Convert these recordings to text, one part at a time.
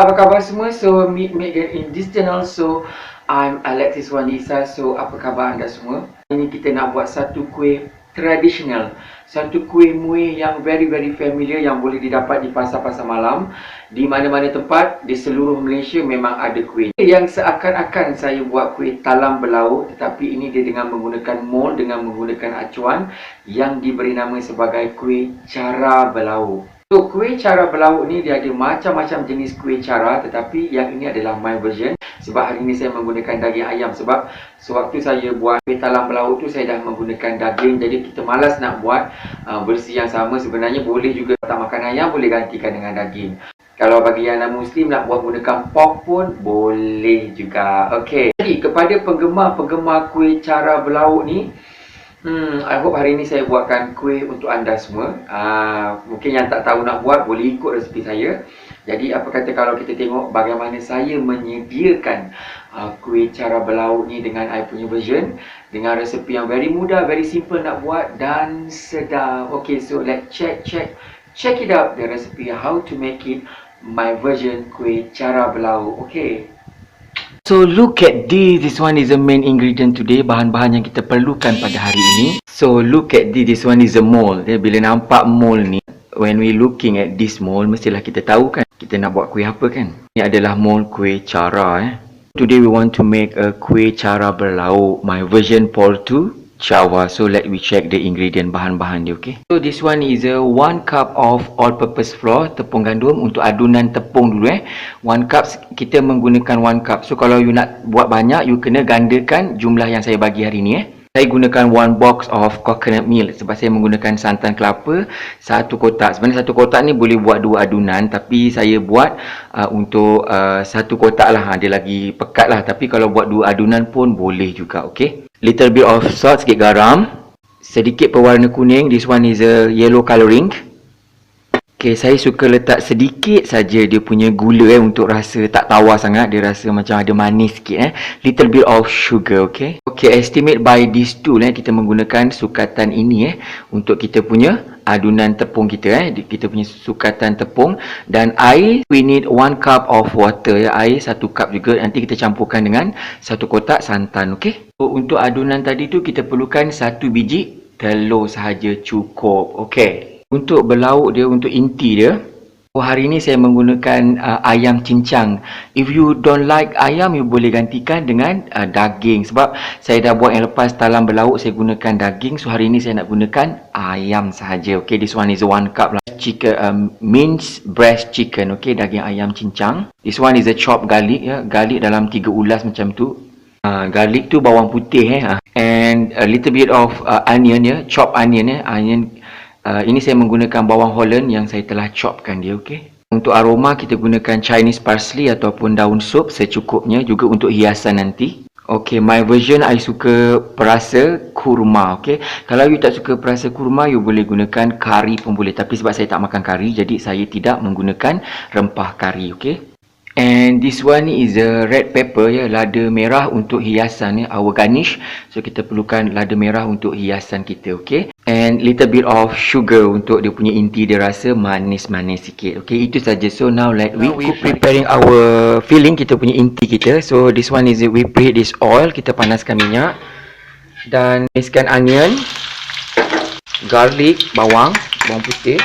apa khabar semua? So, meet me again in this channel. So, I'm Alexis Wanisa. So, apa khabar anda semua? Ini kita nak buat satu kuih tradisional. Satu kuih muih yang very familiar yang boleh didapat di pasar-pasar malam. Di mana-mana tempat, di seluruh Malaysia memang ada kuih. Yang seakan-akan saya buat kuih talam berlauk. Tetapi ini dia dengan menggunakan mold, dengan menggunakan acuan yang diberi nama sebagai kuih cara berlauk. So, kuih cara berlauk ni dia ada macam-macam jenis kuih cara, tetapi yang ini adalah my version. Sebab hari ni saya menggunakan daging ayam. Sebab sewaktu saya buat kuih talam berlauk tu, saya dah menggunakan daging. Jadi kita malas nak buat versi yang sama. Sebenarnya boleh juga tak makan ayam, boleh gantikan dengan daging. Kalau bagi yang non-Muslim nak buat menggunakan pork pun boleh juga. Okey. Jadi kepada penggemar-penggemar kuih cara berlauk ni, I hope hari ini saya buatkan kuih untuk anda semua. Mungkin yang tak tahu nak buat, boleh ikut resepi saya. Jadi apa kata kalau kita tengok bagaimana saya menyediakan kuih cara berlauk ni dengan I punya version, dengan resepi yang very mudah, very simple nak buat dan sedap. Okay, so let's check it out the recipe how to make it my version kuih cara berlauk. Okay. So look at this one is the main ingredient today, bahan-bahan yang kita perlukan pada hari ini. So look at this one is a mold. Bila nampak mold ni, when we looking at this mold, mestilah kita tahu kan kita nak buat kuih apa kan. Ini adalah mold kuih cara. Today we want to make a kuih cara berlauk, my version for 2 Java. So let we check the ingredient, bahan-bahan dia. Okay, so this one is a 1 cup of all-purpose flour, tepung gandum. Untuk adunan tepung dulu 1 cup, kita menggunakan 1 cup. So kalau you nak buat banyak, you kena gandakan jumlah yang saya bagi hari ni. Saya gunakan 1 box of coconut milk sebab saya menggunakan santan kelapa 1 kotak. Sebenarnya 1 kotak ni boleh buat 2 adunan, tapi saya buat untuk 1 kotak lah. Dia lagi pekat lah, tapi kalau buat 2 adunan pun boleh juga. Okay, little bit of salt, sikit garam, sedikit pewarna kuning. This one is a yellow colouring. Okay, saya suka letak sedikit saja dia punya gula untuk rasa tak tawar sangat. Dia rasa macam ada manis sikit. Little bit of sugar. Okay, estimate by this tool kita menggunakan sukatan ini untuk kita punya adunan tepung kita. Kita punya sukatan tepung dan air. We need 1 cup of water. Air 1 cup juga. Nanti kita campurkan dengan 1 kotak santan. Okay, so, untuk adunan tadi tu kita perlukan 1 biji telur sahaja cukup. Okay, untuk berlauk dia, untuk inti dia, hari ini saya menggunakan ayam cincang. If you don't like ayam, you boleh gantikan dengan daging. Sebab saya dah buat yang lepas talam berlauk, saya gunakan daging. So hari ini saya nak gunakan ayam sahaja. Okay, this one is 1 cup lah. Chicken, minced breast chicken. Okay, daging ayam cincang. This one is a chopped garlic. Garlic dalam 3 ulas macam tu. Garlic tu bawang putih. And a little bit of onion. Chopped onion. Onion. Ini saya menggunakan bawang Holland yang saya telah chopkan dia. Okay, untuk aroma kita gunakan Chinese parsley ataupun daun sup secukupnya, juga untuk hiasan nanti. Okay, my version I suka perasa kurma. Okay, kalau you tak suka perasa kurma, you boleh gunakan kari pun boleh. Tapi sebab saya tak makan kari, jadi saya tidak menggunakan rempah kari. Okay, and this one is a red pepper, lada merah untuk hiasan, our garnish. So kita perlukan lada merah untuk hiasan kita. Okay, and little bit of sugar untuk dia punya inti, dia rasa manis-manis sikit. Okay, itu saja. So now let we preparing our filling, kita punya inti kita. So this one is we preheat this oil, kita panaskan minyak dan tumiskan onion, garlic, bawang putih.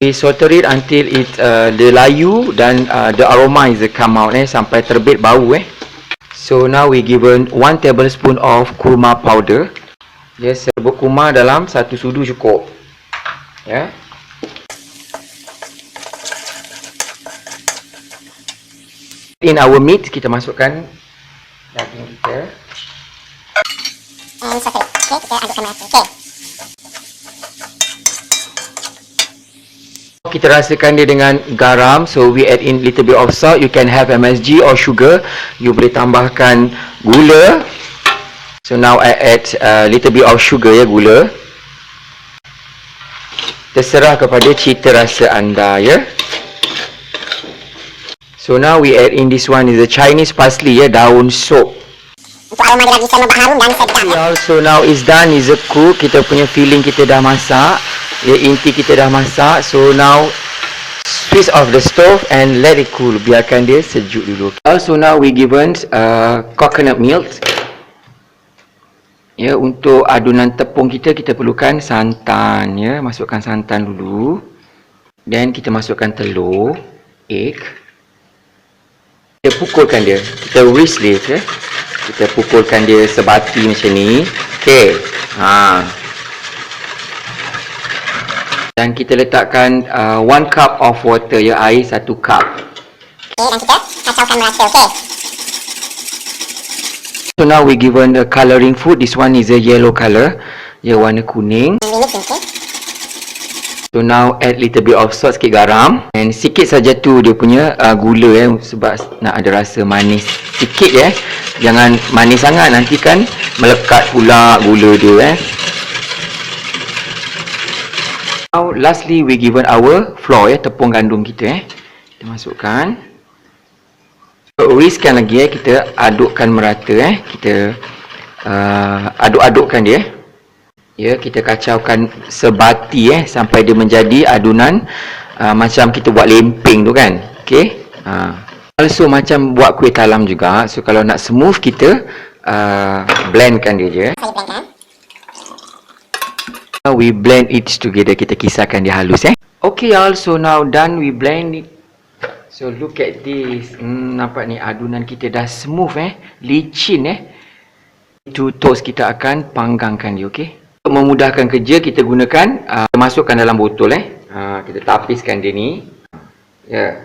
We saute it until it the layu dan the aroma is come out sampai terbit bau. So now we given 1 tablespoon of kurma powder. Yes, serbuk kurma dalam 1 sudu cukup. In our meat, kita masukkan daging kita. And saute. Okay, kita adukkan merata. Okay. Kita rasakan dia dengan garam. So we add in little bit of salt. You can have MSG or sugar. You boleh tambahkan gula. So now I add little bit of sugar, gula. Terserah kepada cita rasa anda, So now we add in this one is the Chinese parsley, daun sup. Untuk aroma dia lagi sama harum dan sedap. So now is done, is a cook. Kita punya filling kita dah masak. Ya, inti kita dah masak. So now switch off the stove and let it cool. Biarkan dia sejuk dulu. Also now we given coconut milk. Ya, untuk adunan tepung kita perlukan santan. Ya, masukkan santan dulu. Dan kita masukkan telur, egg. Kita pukulkan dia. Kita whisk dia, okay? Kita pukulkan dia sebati macam ni. Okey. Dan kita letakkan 1 cup of water, ya, air 1 cup. Dan kita kacaukan merata, okey. So now we given a colouring food. This one is a yellow colour. Ya, warna kuning. So now add little bit of salt, sikit garam. And sikit saja tu dia punya gula, sebab nak ada rasa manis sikit, Jangan manis sangat, nanti kan melekat pula gula dia, Now lastly we given our flour, tepung gandum kita, Kita masukkan. So whiskkan lagi, kita adukkan merata, Kita aduk-adukkan dia. Ya, kita kacaukan sebati, sampai dia menjadi adunan macam kita buat lempeng tu kan. Okey. Also macam buat kuih talam juga. So kalau nak smooth, kita blendkan dia je. Saya blendkan. Now we blend it together. Kita kisarkan dia halus, Okay, also now done, we blend it. So look at this. Nampak ni adunan kita dah smooth, licin, To toast, kita akan panggangkan dia, okey. Untuk memudahkan kerja, kita gunakan masukkan dalam botol, kita tapiskan dia ni. Ya.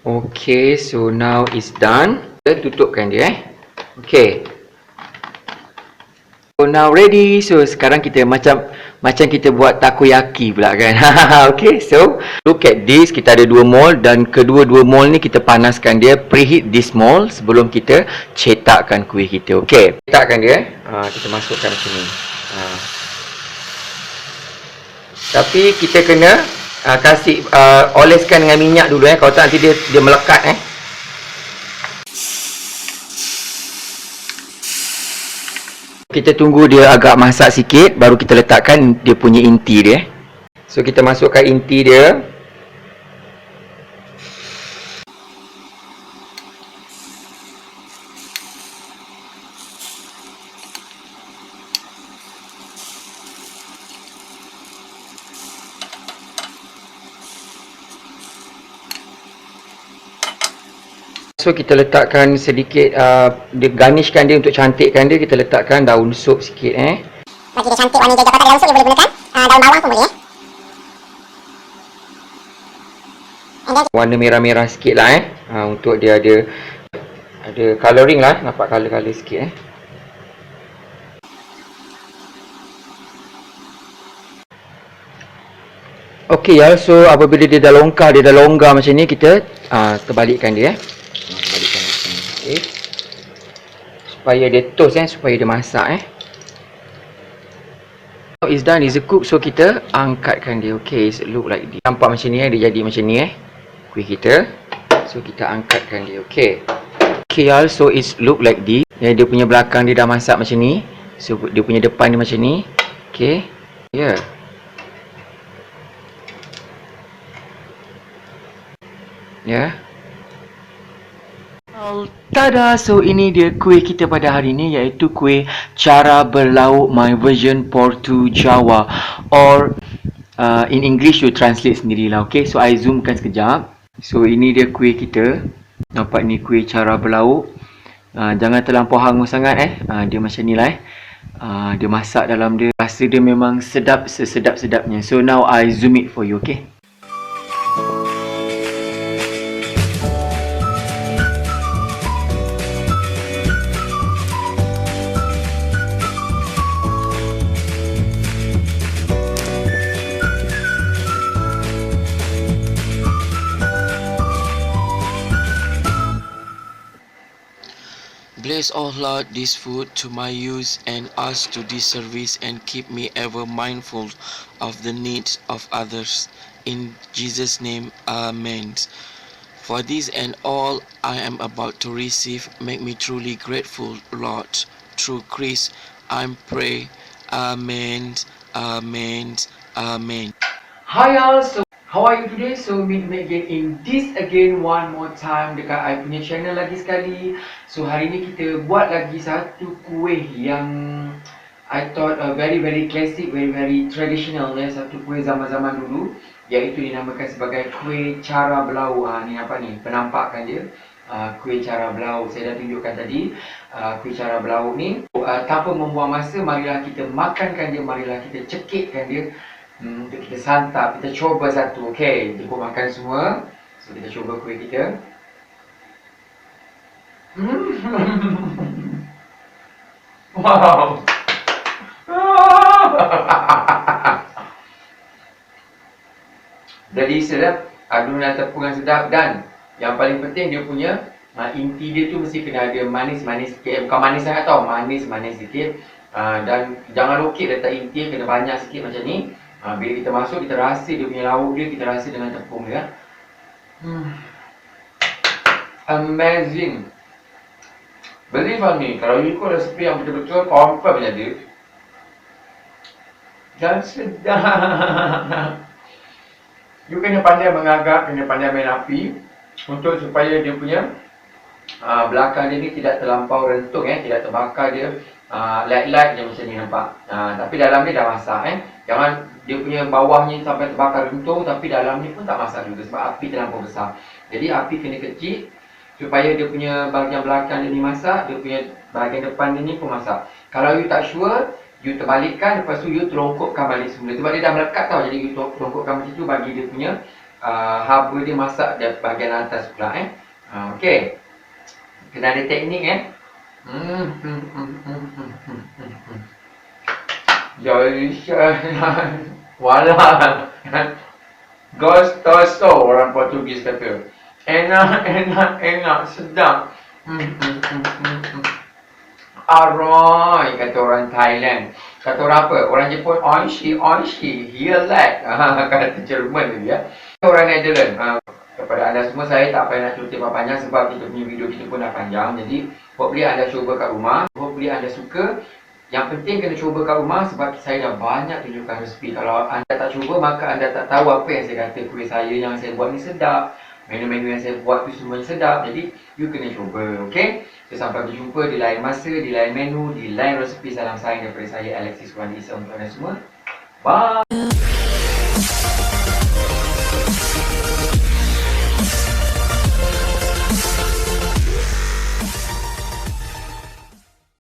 Okay, so now it's done. Kita tutupkan dia, Okay. So now ready. So sekarang kita macam kita buat takoyaki pula kan. Okay, so look at this. Kita ada 2 mold dan kedua-dua mold ni kita panaskan dia. Preheat this mold sebelum kita cetakkan kuih kita. Okay, cetakkan dia. Kita masukkan macam ni. Tapi kita kena kasih oleskan dengan minyak dulu, Kalau tak nanti dia melekat, Kita tunggu dia agak masak sikit, baru kita letakkan dia punya inti dia. So kita masukkan inti dia. So kita letakkan sedikit, dia garnishkan dia untuk cantikkan dia, kita letakkan daun sup sikit, Bagi dia cantik warna hijau. Kalau tak ada daun sup, dia boleh gunakan daun bawang pun boleh, Warna merah-merah sikit lah, untuk dia ada colouring lah, nampak colour-colour sikit, Okay, so apabila dia dah longgar macam ni, kita terbalikkan dia, Balikkan macam ni, okay. Supaya dia toast, supaya dia masak, So it's done, it's cooked. So kita angkatkan dia, okay. It look like this. Nampak macam ni, dia jadi macam ni, kuih kita. So kita angkatkan dia, okay. Okay, so it look like this. Dia punya belakang dia dah masak macam ni. So dia punya depan dia macam ni, okay. Ya. Ya. Tada! So ini dia kuih kita pada hari ini, iaitu kuih cara berlauk my version Portu Jawa, or in English you translate sendirilah, okay. So I zoomkan sekejap. So ini dia kuih kita. Nampak ni kuih cara berlauk. Jangan terlampau hangus sangat, dia macam ni lah, dia masak dalam dia. Rasa dia memang sedap, sesedap-sedapnya. So now I zoom it for you, okay. Bless Allah this food to my use and ask to this service and keep me ever mindful of the needs of others. In Jesus' name, Amen. For this and all I am about to receive, make me truly grateful, Lord. Through Christ, I pray. Amen. Amen. Amen. Hi all, so how are you today? So meet me again in this again one more time dekat I punya channel lagi sekali. So hari ni kita buat lagi satu kuih yang I thought very classic, very traditional ya, satu kuih zaman-zaman dulu, iaitu dinamakan sebagai kuih cara belau. Ni apa ni? Penampakan dia. Kuih cara belau saya dah tunjukkan tadi. Kuih cara belau ni tanpa membuang masa, marilah kita makankan dia, marilah kita cekikkan dia. Untuk kita santap, kita cuba satu. Okey, kita pun makan semua. So kita cuba kuih kita. Wow. Jadi sedap, adunan tepungan sedap, dan yang paling penting dia punya inti dia tu mesti kena ada manis-manis sikit. Bukan manis sangat tau, manis-manis sikit. Dan jangan lokek letak inti, kena banyak sikit macam ni. Bila kita masuk, kita rasa dia punya lauk dia, kita rasa dengan tepung dia. Amazing. Believe on me, kalau you ikut resepi yang betul-betul, confirm jadi. Dan sedap. You kena pandai mengagak, kena pandai main api untuk supaya dia punya belakang dia ni tidak terlampau rentung, tidak terbakar dia. Light je macam ni nampak. Tapi dalam ni dah masak. Jangan dia punya bawahnya sampai terbakar rentung, tapi dalam ni pun tak masak juga sebab api terlampau besar. Jadi api kena kecil supaya dia punya bahagian belakang dia ni masak, dia punya bahagian depan dia ni pun masak. Kalau you tak sure, you terbalikkan, lepas tu you terongkokkan balik semula. Sebab dia dah melekat tau, jadi you terongkokkan macam tu bagi dia punya haba dia masak di bahagian atas pula. Okey. Kena ada teknik Delicious. Walah. Gostoso orang Portugis kata. Enak, sedap. Aroy kata orang Thailand. Kata orang apa? Orang Jepun oishi, hielek. Kata Jerman tu ya. Orang Netherlands. Kepada anda semua, saya tak payah nak cerita panjang sebab kita punya video kita pun dah panjang. Jadi hopefully anda cuba kat rumah, hopefully anda suka. Yang penting kena cuba kat rumah sebab saya dah banyak tunjukkan resepi. Kalau anda tak cuba, maka anda tak tahu apa yang saya kata. Kuih saya yang saya buat ni sedap, menu-menu yang saya buat tu semuanya sedap. Jadi you kena cuba, okay? So sampai berjumpa di lain masa, di lain menu, di lain resepi. Salam sayang daripada saya, Alexis Wan Isa, untuk anda semua. Bye.